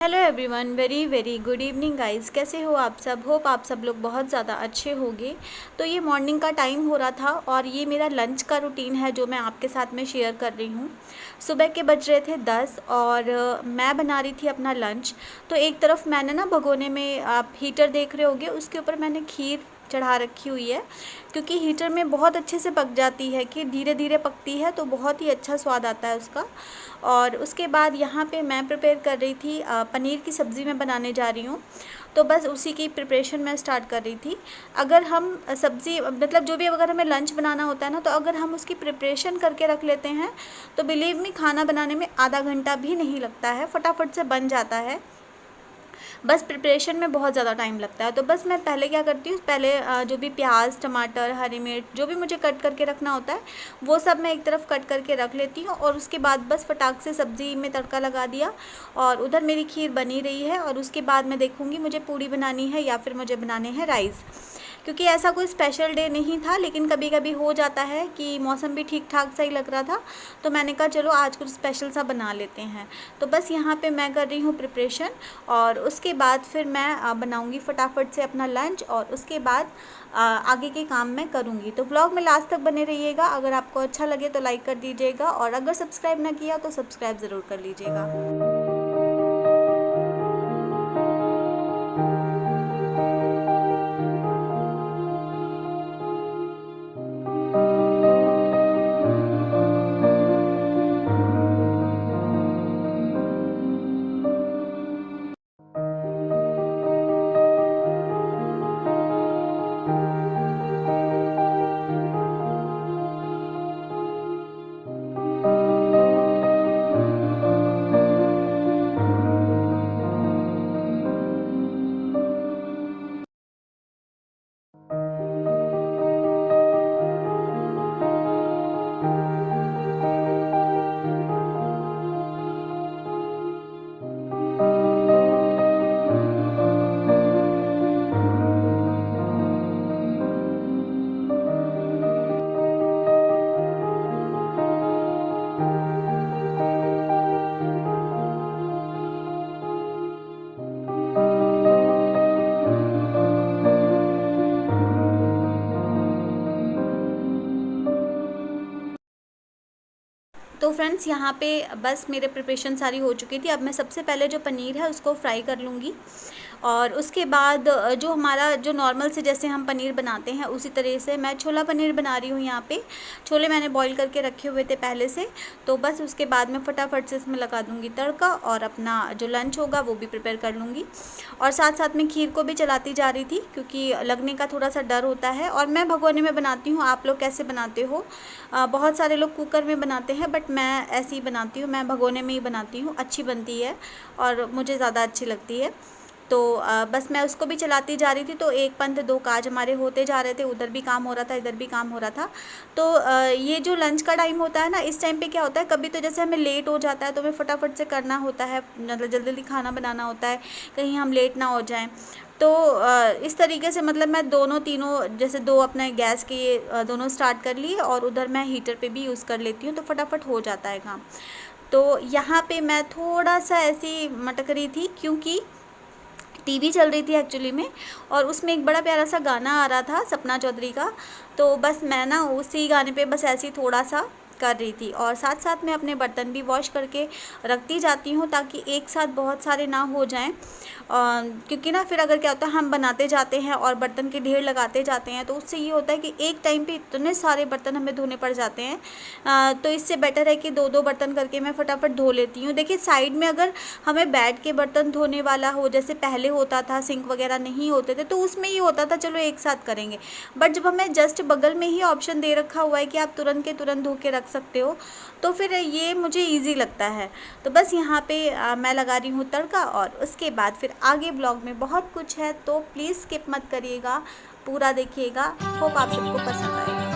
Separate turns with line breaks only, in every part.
Hello everyone, very very good evening guys. कैसे हो आप सब? होप आप सब लोग बहुत ज़्यादा अच्छे होंगे। तो ये मॉर्निंग का टाइम हो रहा था और ये मेरा लंच का रूटीन है जो मैं आपके साथ में शेयर कर रही हूँ। सुबह के बज रहे थे 10 और मैं बना रही थी अपना लंच। तो एक तरफ मैंने ना भगोने में, आप हीटर देख रहे होगे, उसके ऊपर मैंने खीर चढ़ा रखी हुई है, क्योंकि हीटर में बहुत अच्छे से पक जाती है। कि धीरे धीरे पकती है तो बहुत ही अच्छा स्वाद आता है उसका। और उसके बाद यहाँ पे मैं प्रिपेयर कर रही थी, पनीर की सब्ज़ी मैं बनाने जा रही हूँ। तो बस उसी की प्रिपरेशन मैं स्टार्ट कर रही थी। अगर हम सब्ज़ी मतलब जो भी अगर हमें लंच बनाना होता है ना, तो अगर हम उसकी प्रिपरेशन करके रख लेते हैं तो बिलीव मी, खाना बनाने में आधा घंटा भी नहीं लगता है, फटाफट से बन जाता है। बस प्रिपरेशन में बहुत ज़्यादा टाइम लगता है। तो बस मैं पहले क्या करती हूँ, पहले जो भी प्याज, टमाटर, हरी मिर्च, जो भी मुझे कट करके रखना होता है वो सब मैं एक तरफ कट करके रख लेती हूँ। और उसके बाद बस फटाक से सब्ज़ी में तड़का लगा दिया और उधर मेरी खीर बनी रही है। और उसके बाद मैं देखूँगी मुझे पूड़ी बनानी है या फिर मुझे बनाने हैं राइस, क्योंकि ऐसा कोई स्पेशल डे नहीं था, लेकिन कभी कभी हो जाता है कि मौसम भी ठीक ठाक सही लग रहा था, तो मैंने कहा चलो आज कुछ स्पेशल सा बना लेते हैं। तो बस यहाँ पे मैं कर रही हूँ प्रिपरेशन और उसके बाद फिर मैं बनाऊँगी फटाफट से अपना लंच और उसके बाद आगे के काम मैं करूँगी। तो व्लॉग में लास्ट तक बने रहिएगा। अगर आपको अच्छा लगे तो लाइक कर दीजिएगा और अगर सब्सक्राइब ना किया तो सब्सक्राइब ज़रूर कर लीजिएगा। तो फ्रेंड्स, यहाँ पे बस मेरे प्रिपरेशन सारी हो चुकी थी। अब मैं सबसे पहले जो पनीर है उसको फ्राई कर लूँगी और उसके बाद जो हमारा जो नॉर्मल से जैसे हम पनीर बनाते हैं उसी तरह से मैं छोला पनीर बना रही हूँ। यहाँ पे छोले मैंने बॉईल करके रखे हुए थे पहले से। तो बस उसके बाद मैं फटाफट से इसमें लगा दूँगी तड़का और अपना जो लंच होगा वो भी प्रिपेयर कर लूँगी। और साथ साथ में खीर को भी चलाती जा रही थी, क्योंकि लगने का थोड़ा सा डर होता है। और मैं भगोने में बनाती हूँ, आप लोग कैसे बनाते हो? बहुत सारे लोग कुकर में बनाते हैं, बट मैं ऐसे ही बनाती हूँ, मैं भगोने में ही बनाती हूँ। अच्छी बनती है और मुझे ज़्यादा अच्छी लगती है। तो बस मैं उसको भी चलाती जा रही थी। तो एक पंथ दो काज हमारे होते जा रहे थे, उधर भी काम हो रहा था, इधर भी काम हो रहा था। तो ये जो लंच का टाइम होता है ना, इस टाइम पे क्या होता है, कभी तो जैसे हमें लेट हो जाता है तो हमें फटाफट से करना होता है, मतलब जल्दी जल्दी खाना बनाना होता है, कहीं हम लेट ना हो जाएं। तो इस तरीके से मतलब मैं दोनों तीनों जैसे दो अपने गैस के दोनों स्टार्ट कर लिए और उधर मैं हीटर पे भी यूज़ कर लेती हूँ, तो फटाफट हो जाता है काम। तो यहाँ पे मैं थोड़ा सा ऐसी मटक रही थी, क्योंकि टीवी चल रही थी एक्चुअली में, और उसमें एक बड़ा प्यारा सा गाना आ रहा था सपना चौधरी का। तो बस मैं ना उसी गाने पे बस ऐसे ही थोड़ा सा कर रही थी और साथ साथ मैं अपने बर्तन भी वॉश करके रखती जाती हूँ, ताकि एक साथ बहुत सारे ना हो जाएं। क्योंकि ना फिर अगर क्या होता है, हम बनाते जाते हैं और बर्तन के ढेर लगाते जाते हैं, तो उससे ये होता है कि एक टाइम पे इतने सारे बर्तन हमें धोने पड़ जाते हैं। तो इससे बेटर है कि दो दो बर्तन करके मैं फटाफट धो लेती हूँ। देखिए, साइड में अगर हमें बैठ के बर्तन धोने वाला हो, जैसे पहले होता था, सिंक वगैरह नहीं होते थे, तो उसमें ये होता था चलो एक साथ करेंगे। बट जब हमें जस्ट बगल में ही ऑप्शन दे रखा हुआ है कि आप तुरंत के तुरंत धो के रख सकते हो, तो फिर ये मुझे ईजी लगता है। तो बस यहाँ पे मैं लगा रही हूँ तड़का और उसके बाद फिर आगे ब्लॉग में बहुत कुछ है, तो प्लीज़ स्किप मत करिएगा, पूरा देखिएगा। होप आप सबको पसंद आएगा।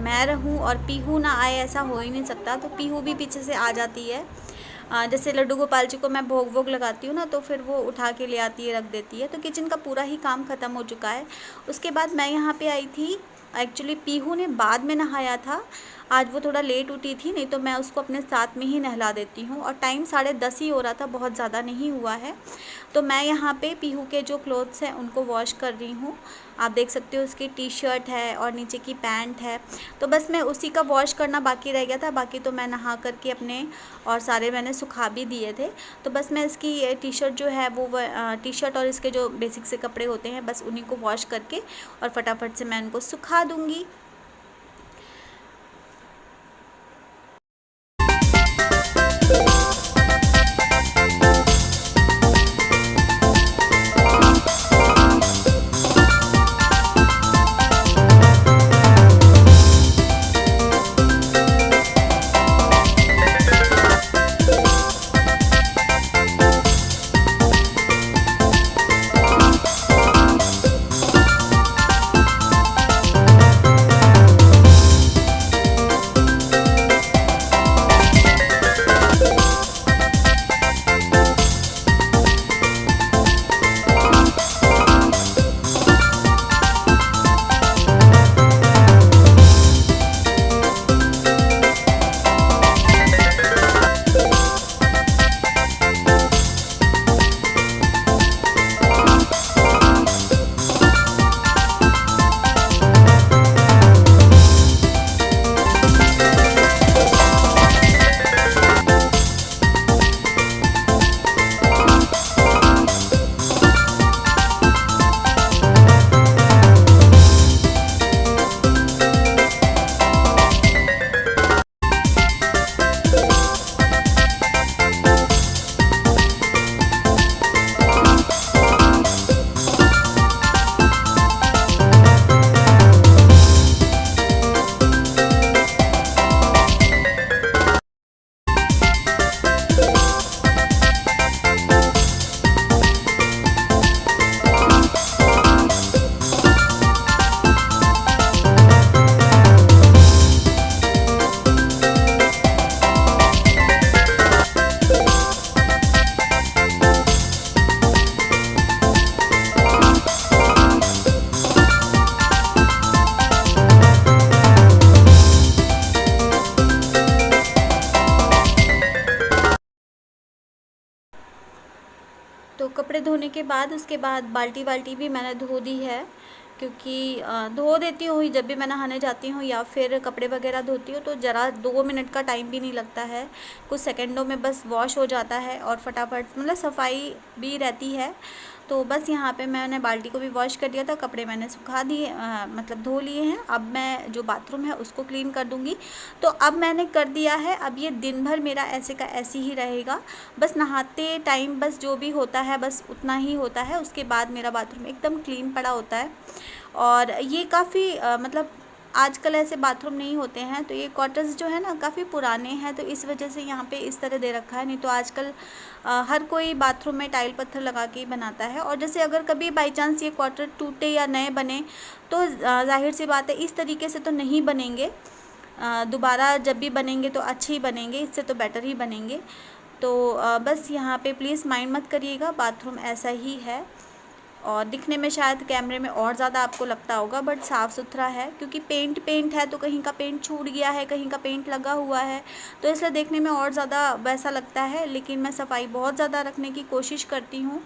मैं रहूं और पीहू ना आए, ऐसा हो ही नहीं सकता। तो पीहू भी पीछे से आ जाती है। जैसे लड्डू गोपाल जी को मैं भोग वोग लगाती हूँ ना, तो फिर वो उठा के ले आती है, रख देती है। तो किचन का पूरा ही काम ख़त्म हो चुका है। उसके बाद मैं यहाँ पे आई थी। एक्चुअली पीहू ने बाद में नहाया था, आज वो थोड़ा लेट उठी थी, नहीं तो मैं उसको अपने साथ में ही नहला देती हूँ। और टाइम 10:30 ही हो रहा था, बहुत ज़्यादा नहीं हुआ है। तो मैं यहाँ पे पीहू के जो क्लोथ्स हैं उनको वॉश कर रही हूँ। आप देख सकते हो उसकी टी शर्ट है और नीचे की पैंट है। तो बस मैं उसी का वॉश करना बाकी रह गया था, बाकी तो मैं नहा करके अपने और सारे मैंने सुखा भी दिए थे। तो बस मैं इसकी टी शर्ट जो है वो टी शर्ट और इसके जो बेसिक से कपड़े होते हैं, बस उन्हीं को वॉश करके और फटाफट से मैं इनको सुखा दूँगी। तो कपड़े धोने के बाद उसके बाद बाल्टी वाल्टी भी मैंने धो दी है, क्योंकि धो देती हूँ जब भी मैं नहाने जाती हूँ या फिर कपड़े वगैरह धोती हूँ, तो ज़रा 2 मिनट का टाइम भी नहीं लगता है, कुछ सेकंडों में बस वॉश हो जाता है और फटाफट मतलब सफाई भी रहती है। तो बस यहाँ पे मैंने बाल्टी को भी वॉश कर दिया था, कपड़े मैंने सुखा दिए, मतलब धो लिए हैं। अब मैं जो बाथरूम है उसको क्लीन कर दूँगी। तो अब मैंने कर दिया है, अब ये दिन भर मेरा ऐसे का ऐसे ही रहेगा। बस नहाते टाइम बस जो भी होता है बस उतना ही होता है, उसके बाद मेरा बाथरूम एकदम क्लीन पड़ा होता है। और ये काफ़ी मतलब आजकल ऐसे बाथरूम नहीं होते हैं, तो ये क्वार्टर्स जो है ना काफ़ी पुराने हैं, तो इस वजह से यहाँ पे इस तरह दे रखा है। नहीं तो आजकल हर कोई बाथरूम में टाइल पत्थर लगा के ही बनाता है। और जैसे अगर कभी बाई चांस ये क्वार्टर टूटे या नए बने तो जाहिर सी बात है इस तरीके से तो नहीं बनेंगे, दोबारा जब भी बनेंगे तो अच्छे ही बनेंगे, इससे तो बेटर ही बनेंगे। तो बस यहाँ पे प्लीज़ माइंड मत करिएगा, बाथरूम ऐसा ही है। और दिखने में शायद कैमरे में और ज़्यादा आपको लगता होगा, बट साफ़ सुथरा है, क्योंकि पेंट है तो कहीं का पेंट छूट गया है, कहीं का पेंट लगा हुआ है, तो इसलिए देखने में और ज़्यादा वैसा लगता है। लेकिन मैं सफाई बहुत ज़्यादा रखने की कोशिश करती हूँ।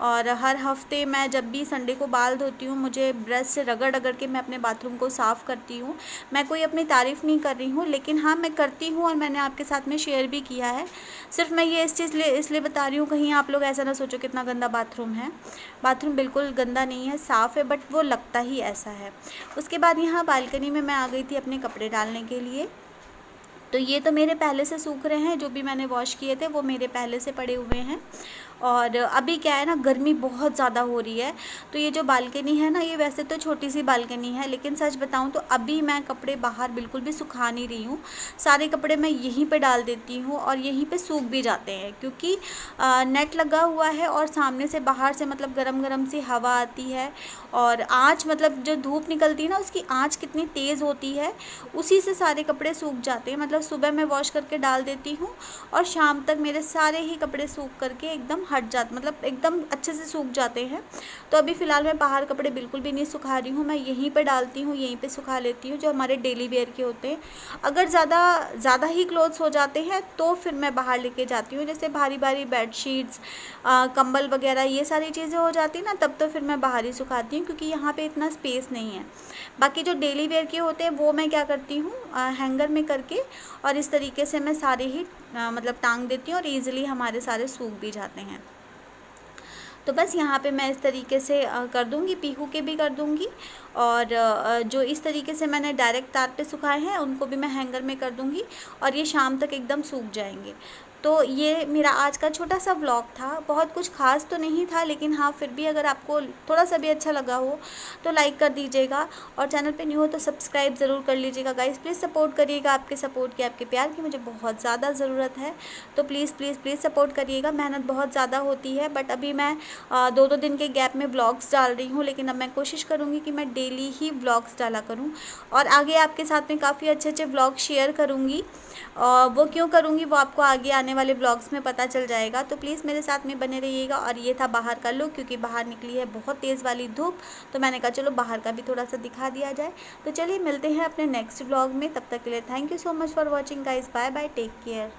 और हर हफ्ते मैं जब भी संडे को बाल धोती हूँ, मुझे ब्रश से रगड़ रगड़ के मैं अपने बाथरूम को साफ़ करती हूँ। मैं कोई अपनी तारीफ़ नहीं कर रही हूँ, लेकिन हाँ मैं करती हूँ और मैंने आपके साथ में शेयर भी किया है। सिर्फ मैं ये इसलिए बता रही हूँ, कहीं आप लोग ऐसा ना सोचो कितना गंदा बाथरूम है। बाथरूम बिल्कुल गंदा नहीं है, साफ़ है, बट वो लगता ही ऐसा है। उसके बाद यहाँ बालकनी में मैं आ गई थी अपने कपड़े डालने के लिए। तो ये तो मेरे पहले से सूख रहे हैं, जो भी मैंने वॉश किए थे वो मेरे पहले से पड़े हुए हैं। और अभी क्या है ना, गर्मी बहुत ज़्यादा हो रही है, तो ये जो बालकनी है ना, ये वैसे तो छोटी सी बालकनी है, लेकिन सच बताऊं तो अभी मैं कपड़े बाहर बिल्कुल भी सुखा नहीं रही हूँ। सारे कपड़े मैं यहीं पे डाल देती हूँ और यहीं पे सूख भी जाते हैं, क्योंकि नेट लगा हुआ है और सामने से बाहर से मतलब गरम गरम सी हवा आती है, और आँच मतलब जो धूप निकलती है ना, उसकी आँच कितनी तेज़ होती है, उसी से सारे कपड़े सूख जाते हैं। मतलब सुबह मैं वॉश करके डाल देती हूँ और शाम तक मेरे सारे ही कपड़े सूख करके एकदम हट जाते, मतलब एकदम अच्छे से सूख जाते हैं। तो अभी फ़िलहाल मैं बाहर कपड़े बिल्कुल भी नहीं सुखा रही हूँ, मैं यहीं पे डालती हूँ, यहीं पे सुखा लेती हूँ, जो हमारे डेली वेयर के होते हैं। अगर ज़्यादा ही क्लोथ्स हो जाते हैं तो फिर मैं बाहर लेके जाती हूँ, जैसे भारी भारी बेडशीट्स, कंबल वगैरह, ये सारी चीज़ें हो जाती हैं ना, तब तो फिर मैं बाहर ही सुखाती हूँ, क्योंकि यहाँ पे इतना स्पेस नहीं है। बाकी जो डेली वेयर के होते हैं वो मैं क्या करती हूँ, हैंगर में करके और इस तरीके से मैं सारे ही मतलब टांग देती हूँ, और ईज़िली हमारे सारे सूख भी जाते हैं। तो बस यहाँ पे मैं इस तरीके से कर दूँगी, पीहू के भी कर दूँगी, और जो इस तरीके से मैंने डायरेक्ट तार पे सुखाए हैं उनको भी मैं हैंगर में कर दूँगी, और ये शाम तक एकदम सूख जाएंगे। तो ये मेरा आज का छोटा सा व्लॉग था, बहुत कुछ खास तो नहीं था, लेकिन हाँ फिर भी अगर आपको थोड़ा सा भी अच्छा लगा हो तो लाइक कर दीजिएगा, और चैनल पे न्यू हो तो सब्सक्राइब ज़रूर कर लीजिएगा गाइस। प्लीज़ सपोर्ट करिएगा, आपके सपोर्ट की, आपके प्यार की मुझे बहुत ज़्यादा ज़रूरत है। तो प्लीज़ प्लीज़ प्लीज़ सपोर्ट करिएगा। मेहनत बहुत ज़्यादा होती है, बट अभी मैं 2-2 दिन के गैप में व्लॉग्स डाल रही हूँ, लेकिन अब मैं कोशिश करूँगी कि मैं डेली ही व्लॉग्स डाला करूँ, और आगे आपके साथ में काफ़ी अच्छे अच्छे व्लॉग शेयर करूँगी। वो क्यों करूँगी वो आपको आगे आने वाले व्लॉग्स में पता चल जाएगा। तो प्लीज़ मेरे साथ में बने रहिएगा। और ये था बाहर का लुक, क्योंकि बाहर निकली है बहुत तेज़ वाली धूप, तो मैंने कहा चलो बाहर का भी थोड़ा सा दिखा दिया जाए। तो चलिए मिलते हैं अपने नेक्स्ट व्लॉग में, तब तक के लिए thank you so much for watching guys. Bye bye, take care.